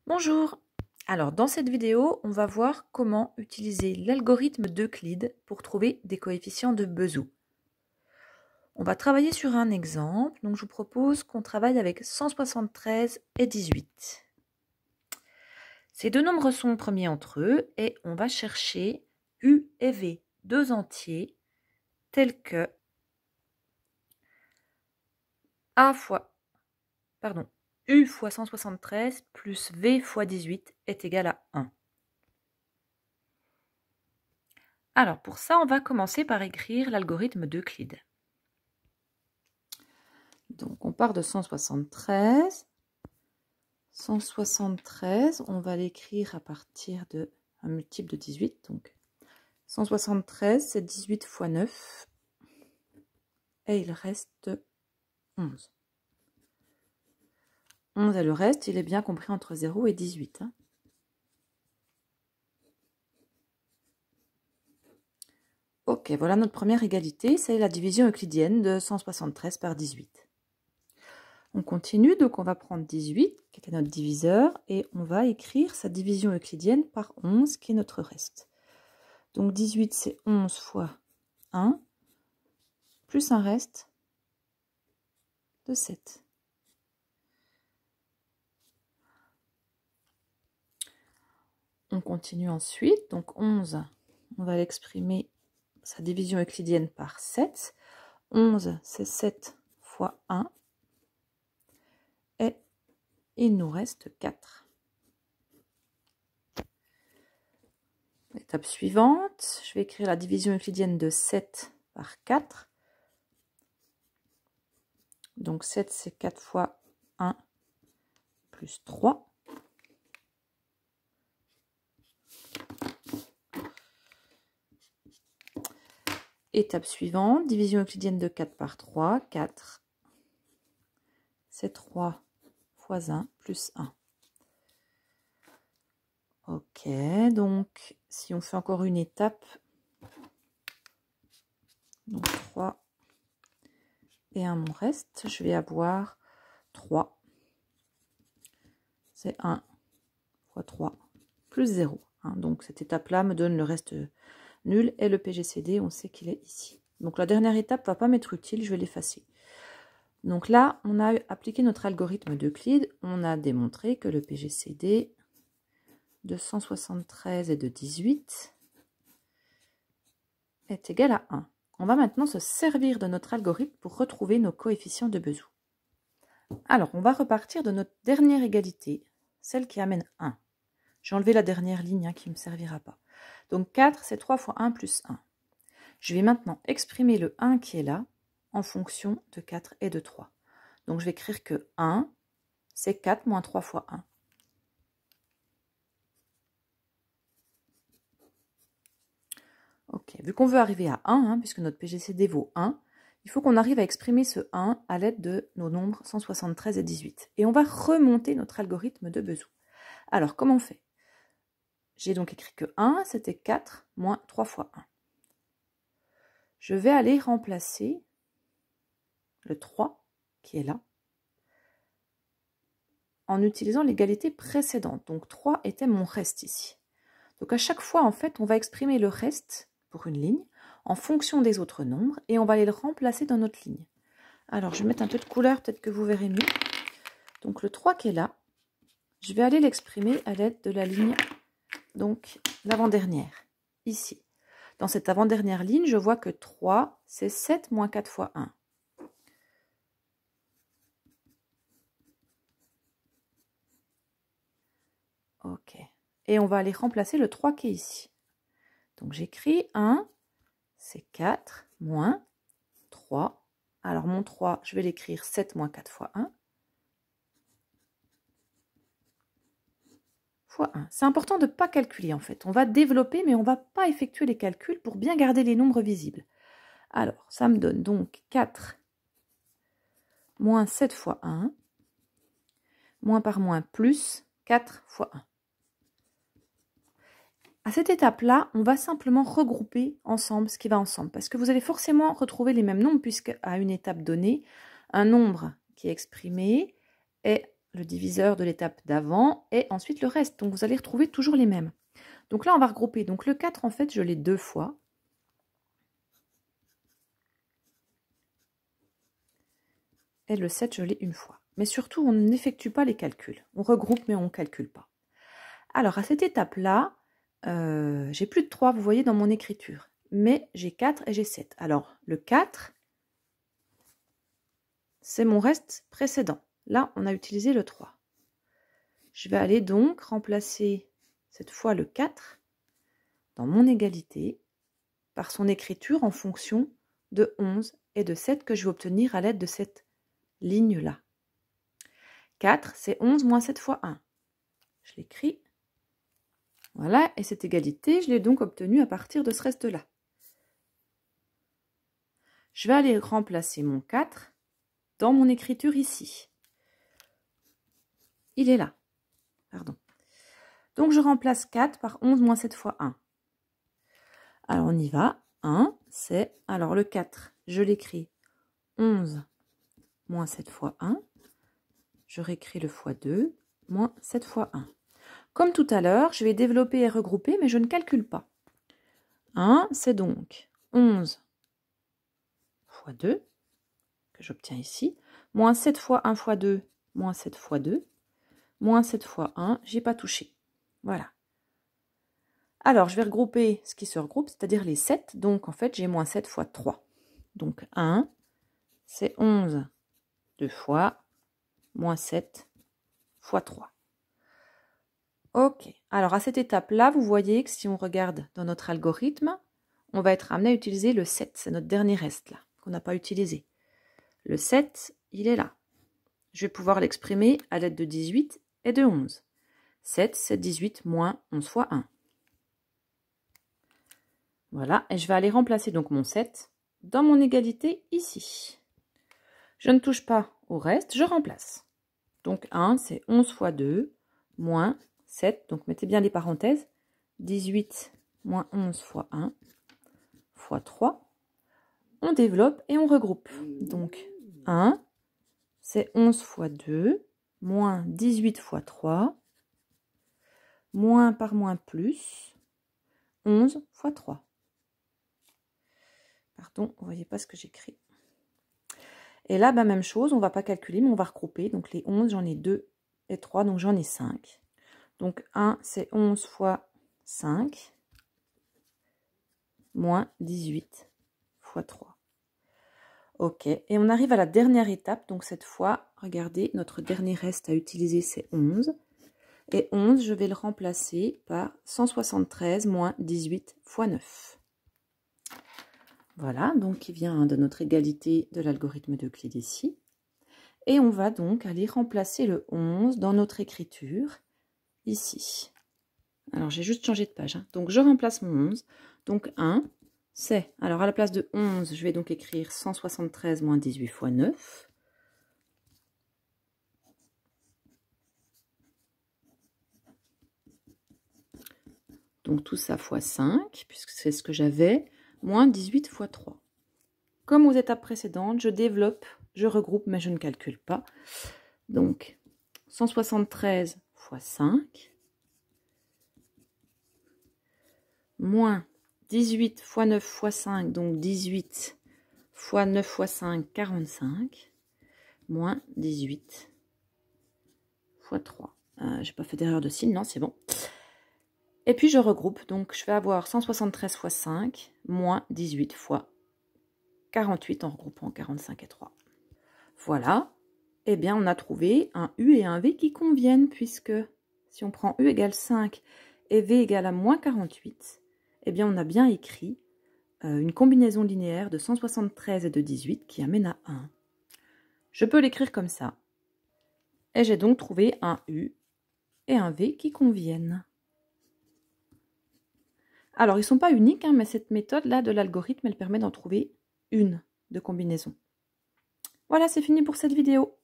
Bonjour! Alors dans cette vidéo, on va voir comment utiliser l'algorithme d'Euclide pour trouver des coefficients de Bezout. On va travailler sur un exemple, donc je vous propose qu'on travaille avec 173 et 18. Ces deux nombres sont premiers entre eux et on va chercher U et V, deux entiers, tels que U fois 173 plus V fois 18 est égal à 1. Alors pour ça, on va commencer par écrire l'algorithme d'Euclide. Donc on part de 173. 173, on va l'écrire à partir d'un multiple de 18. Donc 173, c'est 18 fois 9. Et il reste 11. 11 et le reste, il est bien compris entre 0 et 18. Ok, voilà notre première égalité, c'est la division euclidienne de 173 par 18. On continue, donc on va prendre 18, qui était notre diviseur, et on va écrire sa division euclidienne par 11, qui est notre reste. Donc 18, c'est 11 fois 1, plus un reste de 7. On continue ensuite, donc 11, on va l'exprimer sa division euclidienne par 7. 11, c'est 7 fois 1. Et il nous reste 4. Étape suivante, je vais écrire la division euclidienne de 7 par 4. Donc 7, c'est 4 fois 1 plus 3. Étape suivante, division euclidienne de 4 par 3. 4, c'est 3 fois 1 plus 1. Ok, donc si on fait encore une étape, donc 3 et 1 mon reste, je vais avoir 3. C'est 1 fois 3 plus 0. Donc cette étape-là me donne le reste nul et le PGCD, on sait qu'il est ici. Donc la dernière étape ne va pas m'être utile, je vais l'effacer. Donc là, on a appliqué notre algorithme d'Euclide, on a démontré que le PGCD de 173 et de 18 est égal à 1. On va maintenant se servir de notre algorithme pour retrouver nos coefficients de Bezout. Alors, on va repartir de notre dernière égalité, celle qui amène 1. J'ai enlevé la dernière ligne qui ne me servira pas. Donc 4, c'est 3 fois 1 plus 1. Je vais maintenant exprimer le 1 qui est là en fonction de 4 et de 3. Donc je vais écrire que 1, c'est 4 moins 3 fois 1. Ok, vu qu'on veut arriver à 1, puisque notre PGCD vaut 1, il faut qu'on arrive à exprimer ce 1 à l'aide de nos nombres 173 et 18. Et on va remonter notre algorithme de Bezout. Alors, comment on fait? J'ai donc écrit que 1, c'était 4 moins 3 fois 1. Je vais aller remplacer le 3 qui est là en utilisant l'égalité précédente. Donc 3 était mon reste ici. Donc à chaque fois, en fait, on va exprimer le reste pour une ligne en fonction des autres nombres et on va aller le remplacer dans notre ligne. Alors, je vais mettre un peu de couleur, peut-être que vous verrez mieux. Donc le 3 qui est là, je vais aller l'exprimer à l'aide de la ligne, donc l'avant-dernière, ici. Dans cette avant-dernière ligne, je vois que 3, c'est 7 moins 4 fois 1. Ok. Et on va aller remplacer le 3 qui est ici. Donc j'écris 1, c'est 4, moins 3. Alors mon 3, je vais l'écrire 7 moins 4 fois 1. Fois 1. C'est important de ne pas calculer en fait. On va développer, mais on ne va pas effectuer les calculs pour bien garder les nombres visibles. Alors, ça me donne donc 4 moins 7 fois 1, moins par moins plus 4 fois 1. À cette étape-là, on va simplement regrouper ensemble ce qui va ensemble, parce que vous allez forcément retrouver les mêmes nombres, puisque à une étape donnée, un nombre qui est exprimé est le diviseur de l'étape d'avant et ensuite le reste. Donc vous allez retrouver toujours les mêmes. Donc là, on va regrouper. Donc le 4, en fait, je l'ai 2 fois. Et le 7, je l'ai 1 fois. Mais surtout, on n'effectue pas les calculs. On regroupe, mais on ne calcule pas. Alors, à cette étape-là, j'ai plus de 3, vous voyez, dans mon écriture. Mais j'ai 4 et j'ai 7. Alors, le 4, c'est mon reste précédent. Là, on a utilisé le 3. Je vais aller donc remplacer cette fois le 4 dans mon égalité par son écriture en fonction de 11 et de 7 que je vais obtenir à l'aide de cette ligne-là. 4, c'est 11 moins 7 fois 1. Je l'écris. Voilà, et cette égalité, je l'ai donc obtenue à partir de ce reste-là. Je vais aller remplacer mon 4 dans mon écriture ici. Il est là. Pardon. Donc, je remplace 4 par 11 moins 7 fois 1. Alors, on y va. 1, c'est... Alors, le 4, je l'écris 11 moins 7 fois 1. Je réécris le fois 2, moins 7 fois 1. Comme tout à l'heure, je vais développer et regrouper, mais je ne calcule pas. 1, c'est donc 11 fois 2, que j'obtiens ici, moins 7 fois 1 fois 2, moins 7 fois 2, moins 7 fois 1, j'ai pas touché. Voilà. Alors, je vais regrouper ce qui se regroupe, c'est-à-dire les 7. Donc, en fait, j'ai moins 7 fois 3. Donc, 1, c'est 11 2 fois, moins 7 fois 3. Ok. Alors, à cette étape-là, vous voyez que si on regarde dans notre algorithme, on va être amené à utiliser le 7. C'est notre dernier reste, là, qu'on n'a pas utilisé. Le 7, il est là. Je vais pouvoir l'exprimer à l'aide de 18 et de 11. 7, c'est 18 moins 11 fois 1. Voilà, et je vais aller remplacer donc mon 7 dans mon égalité ici. Je ne touche pas au reste, je remplace. Donc 1, c'est 11 fois 2, moins 7, donc mettez bien les parenthèses, 18 moins 11 fois 1, fois 3. On développe et on regroupe. Donc 1, c'est 11 fois 2, moins 18 fois 3, moins par moins plus, 11 fois 3. Pardon, vous ne voyez pas ce que j'écris. Et là, bah, même chose, on ne va pas calculer, mais on va regrouper. Donc les 11, j'en ai 2 et 3, donc j'en ai 5. Donc 1, c'est 11 fois 5, moins 18 fois 3. Ok, et on arrive à la dernière étape. Donc cette fois, regardez, notre dernier reste à utiliser, c'est 11. Et 11, je vais le remplacer par 173 moins 18 fois 9. Voilà, donc qui vient de notre égalité de l'algorithme d'Euclide ici. Et on va donc aller remplacer le 11 dans notre écriture, ici. Alors, j'ai juste changé de page. Hein. Donc, je remplace mon 11. Donc, 1, c'est... Alors, à la place de 11, je vais donc écrire 173 moins 18 fois 9. Donc, tout ça fois 5, puisque c'est ce que j'avais, moins 18 fois 3. Comme aux étapes précédentes, je développe, je regroupe, mais je ne calcule pas. Donc, 173 fois 5, moins 18 fois 9 fois 5, donc 18 fois 9 fois 5, 45, moins 18 fois 3. J'ai pas fait d'erreur de signe, non, c'est bon. Et puis je regroupe, donc je vais avoir 173 fois 5, moins 18 fois 48 en regroupant 45 et 3. Voilà, eh bien on a trouvé un U et un V qui conviennent, puisque si on prend U égale 5 et V égale à moins 48, eh bien on a bien écrit une combinaison linéaire de 173 et de 18 qui amène à 1. Je peux l'écrire comme ça. Et j'ai donc trouvé un U et un V qui conviennent. Alors, ils ne sont pas uniques, hein, mais cette méthode-là de l'algorithme, elle permet d'en trouver une de combinaison. Voilà, c'est fini pour cette vidéo.